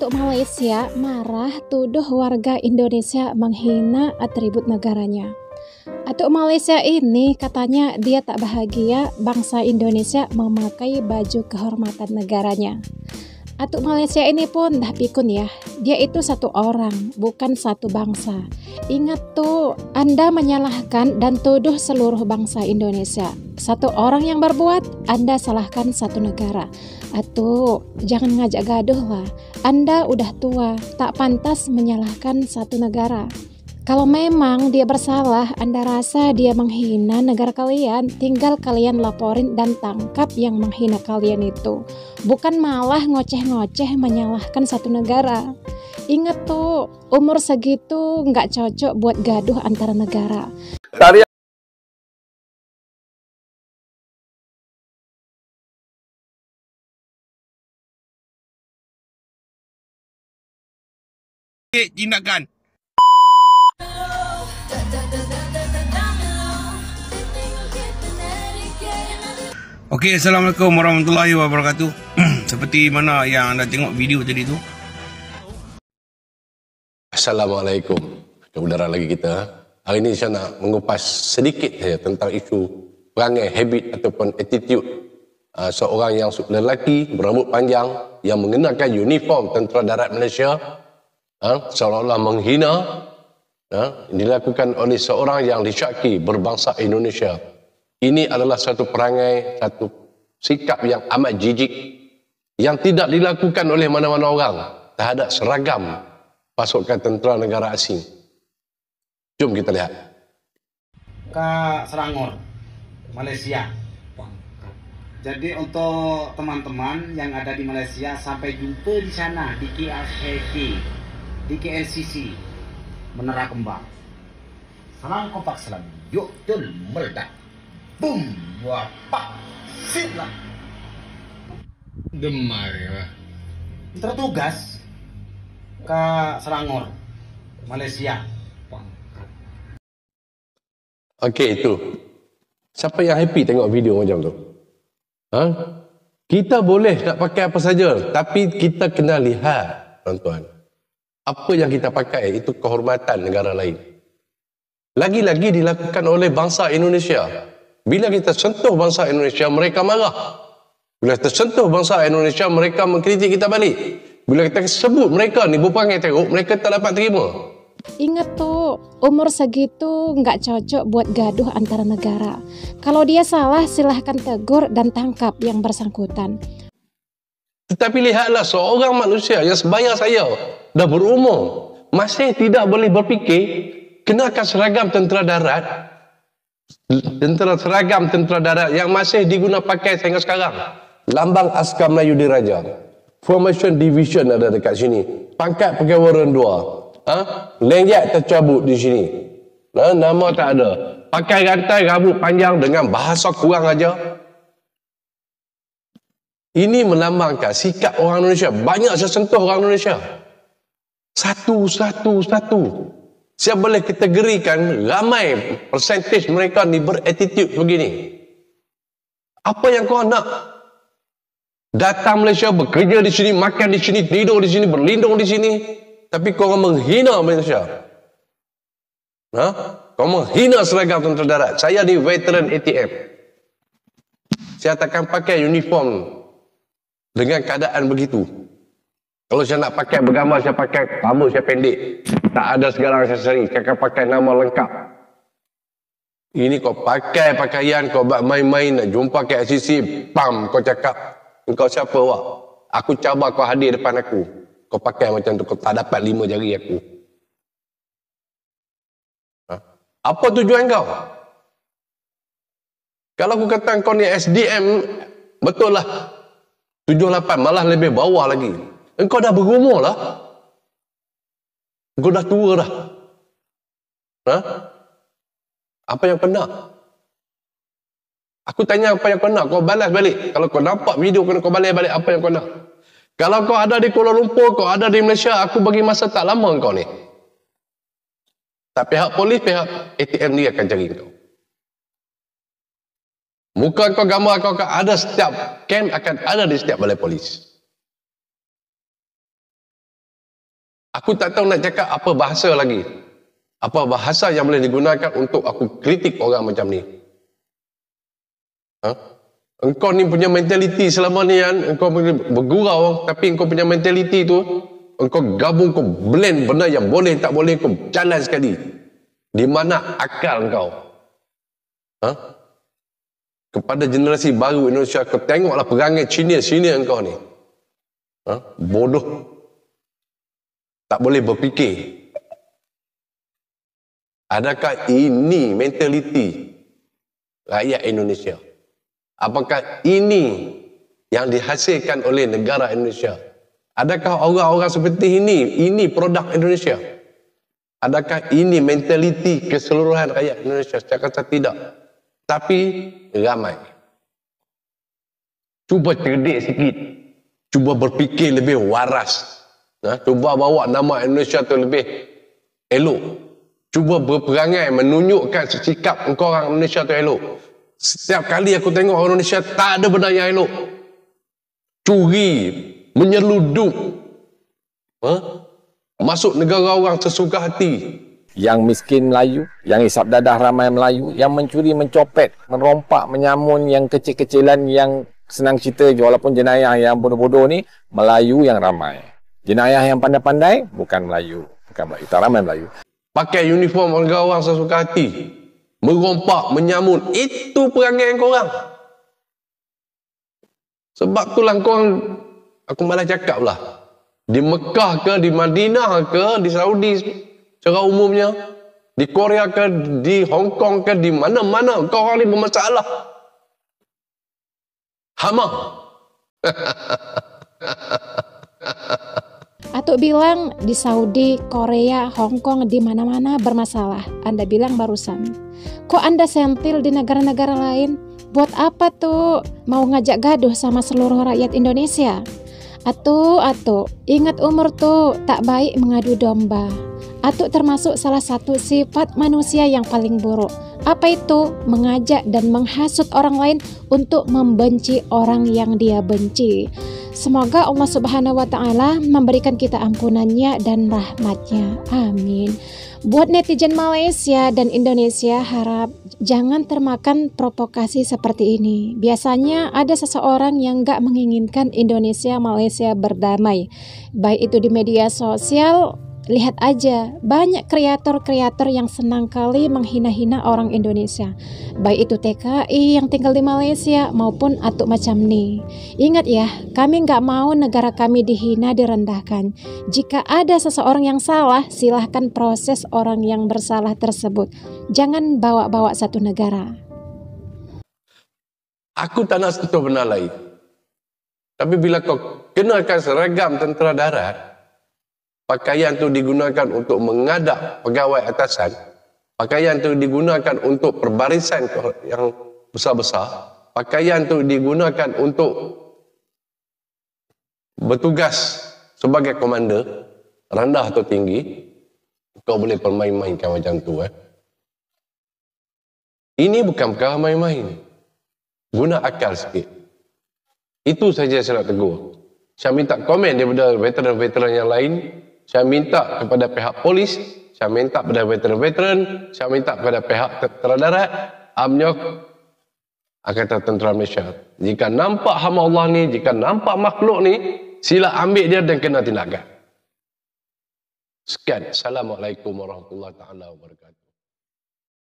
Atuk Malaysia marah tuduh warga Indonesia menghina atribut negaranya. Atuk Malaysia ini katanya dia tak bahagia bangsa Indonesia memakai baju kehormatan negaranya. Atuk Malaysia ini pun dah pikun ya, dia itu satu orang, bukan satu bangsa. Ingat tuh, Anda menyalahkan dan tuduh seluruh bangsa Indonesia. Satu orang yang berbuat, Anda salahkan satu negara. Atuk, jangan ngajak gaduh lah. Anda udah tua, tak pantas menyalahkan satu negara. Kalau memang dia bersalah, Anda rasa dia menghina negara kalian, tinggal kalian laporin dan tangkap yang menghina kalian itu. Bukan malah ngoceh-ngoceh menyalahkan satu negara. Ingat tuh, umur segitu nggak cocok buat gaduh antara negara. Tindakan. Okey, Assalamualaikum warahmatullahi wabarakatuh. Seperti mana yang anda tengok video tadi tu. Assalamualaikum. Kebenaran lagi kita. Hari ini saya nak mengupas sedikit saja tentang isu perangai, habit ataupun attitude seorang yang lelaki berambut panjang yang mengenakan uniform Tentera Darat Malaysia seolah-olah menghina dilakukan oleh seorang yang disyaki berbangsa Indonesia. Ini adalah satu perangai, satu sikap yang amat jijik yang tidak dilakukan oleh mana-mana orang terhadap seragam pasukan tentera negara asing. Jom kita lihat. Ke Selangor, Malaysia. Jadi untuk teman-teman yang ada di Malaysia, sampai jumpa di sana di KLCC, di KLCC Menara Kembang. Salam kompak salam. Yuk tul meledak. Boom, wapak, sila. Demar ya. Tertugas ke Selangor, Malaysia. Okey, itu. Siapa yang happy tengok video macam tu? Kita boleh nak pakai apa saja, tapi kita kena lihat, tuan-tuan. Apa yang kita pakai itu kehormatan negara lain. Lagi-lagi dilakukan oleh bangsa Indonesia. Bila kita sentuh bangsa Indonesia, mereka marah. Bila kita sentuh bangsa Indonesia, mereka mengkritik kita balik. Bila kita sebut mereka ni berperangai teruk, mereka tak dapat terima. Ingat tuh, umur segitu nggak cocok buat gaduh antara negara. Kalau dia salah, silahkan tegur dan tangkap yang bersangkutan. Tetapi lihatlah seorang manusia yang sebaya saya, dah berumur, masih tidak boleh berfikir, kenakan seragam tentera darat, seragam tentera darat yang masih digunakan pakai sehingga sekarang. Lambang Askar Melayu Diraja. Formation Division ada dekat sini. Pangkat pakai warna 2. Lengket tercabut di sini. Nama tak ada. Pakai rantai rambut panjang dengan bahasa kurang aja. Ini melambangkan sikap orang Indonesia. Banyak saya sentuh orang Indonesia. Satu. Saya boleh kategorikan ramai persentage mereka ni berattitude begini. Apa yang kau nak? Datang Malaysia, bekerja di sini, makan di sini, tidur di sini, berlindung di sini. Tapi kau menghina Malaysia. Kau menghina seragam tentera darat. Saya di veteran ATM. Saya takkan pakai uniform dengan keadaan begitu. Kalau saya nak pakai bergambar, saya pakai rambut saya pendek. Tak ada segala aksesori. Saya akan pakai nama lengkap. Ini kau pakai pakaian, kau buat main-main, nak jumpa KLCC, pam, kau cakap, engkau siapa awak? Aku cabar kau hadir depan aku. Kau pakai macam tu, kau tak dapat 5 jari aku. Apa tujuan kau? Kalau aku kata kau ni SDM, betul lah. 78, malah lebih bawah lagi. Engkau dah berumur lah. Engkau dah tua dah. Apa yang kena? Aku tanya apa yang kena, kau balas balik. Kalau kau nampak video kau balas balik apa yang kena. Kalau kau ada di Kuala Lumpur, kau ada di Malaysia, aku bagi masa tak lama kau ni. Tak pihak polis, pihak ATM ni akan cari kau. Muka kau, gambar kau akan ada setiap camp, akan ada di setiap balai polis. Aku tak tahu nak cakap apa bahasa lagi. Apa bahasa yang boleh digunakan untuk aku kritik orang macam ni. Engkau ni punya mentaliti selama ni kan, engkau bergurau, tapi engkau punya mentaliti tu, engkau gabung, kau blend benda yang boleh tak boleh, kau jalan sekali. Di mana akal engkau? Kepada generasi baru Indonesia, kau tengoklah perangai senior engkau ni. Bodoh. Tak boleh berfikir. Adakah ini mentaliti rakyat Indonesia? Apakah ini yang dihasilkan oleh negara Indonesia? Adakah orang-orang seperti ini produk Indonesia? Adakah ini mentaliti keseluruhan rakyat Indonesia? Saya kata tidak. Tapi ramai. Cuba cerdik sikit. Cuba berfikir lebih waras. Cuba bawa nama Indonesia tu lebih elok. Cuba berperangai menunjukkan sikap engkau orang Indonesia tu elok. Setiap kali aku tengok orang Indonesia, tak ada benda yang elok. Curi, menyeludup, masuk negara orang sesuka hati. Yang miskin Melayu, yang hisap dadah ramai Melayu, yang mencuri, mencopet, merompak, menyamun, yang kecil-kecilan, yang senang cerita walaupun jenayah yang bodoh-bodoh ni, Melayu yang ramai. Jenayah yang pandai-pandai, bukan Melayu. Tak ramai Melayu. Pakai uniform negara orang sesuka hati. Merompak, menyamun. Itu perangai korang. Sebab itulah korang, aku malah cakap lah. Di Mekah ke, di Madinah ke, di Saudi secara umumnya, di Korea ke, di Hong Kong ke, di mana-mana korang ni bermasalah. Hama. Atuk bilang di Saudi, Korea, Hong Kong, di mana-mana bermasalah. Anda bilang barusan. Kok Anda sentil di negara-negara lain? Buat apa tuh mau ngajak gaduh sama seluruh rakyat Indonesia? Atuk, ingat umur tuh tak baik mengadu domba. Atuk termasuk salah satu sifat manusia yang paling buruk. Apa itu? Mengajak dan menghasut orang lain untuk membenci orang yang dia benci. Semoga Allah Subhanahu wa Ta'ala memberikan kita ampunannya dan rahmatnya. Amin. Buat netizen Malaysia dan Indonesia, harap jangan termakan provokasi seperti ini. Biasanya ada seseorang yang gak menginginkan Indonesia Malaysia berdamai, baik itu di media sosial. Lihat aja, banyak kreator-kreator yang senang kali menghina-hina orang Indonesia, baik itu TKI yang tinggal di Malaysia maupun atuk macam ni. Ingat ya, kami nggak mau negara kami dihina, direndahkan. Jika ada seseorang yang salah, silahkan proses orang yang bersalah tersebut. Jangan bawa-bawa satu negara. Aku tak nak sentuh benda lain. Tapi bila kau kenakan seragam tentera darat, pakaian tu digunakan untuk mengadap pegawai atasan, pakaian tu digunakan untuk perbarisan yang besar-besar, pakaian tu digunakan untuk bertugas sebagai komander, rendah atau tinggi, kau boleh permain-mainkan macam tu. Ini bukan perkara main-main. Guna akal sikit. Itu saja saya nak tegur. Saya minta komen daripada veteran-veteran yang lain. Saya minta kepada pihak polis, saya minta kepada veteran-veteran, saya minta kepada pihak tentera darat, AMNOK, Angkatan Tentera Malaysia. Jika nampak hamba Allah ni, jika nampak makhluk ni, sila ambil dia dan kena tindakan. Sekian. Assalamualaikum warahmatullahi wabarakatuh.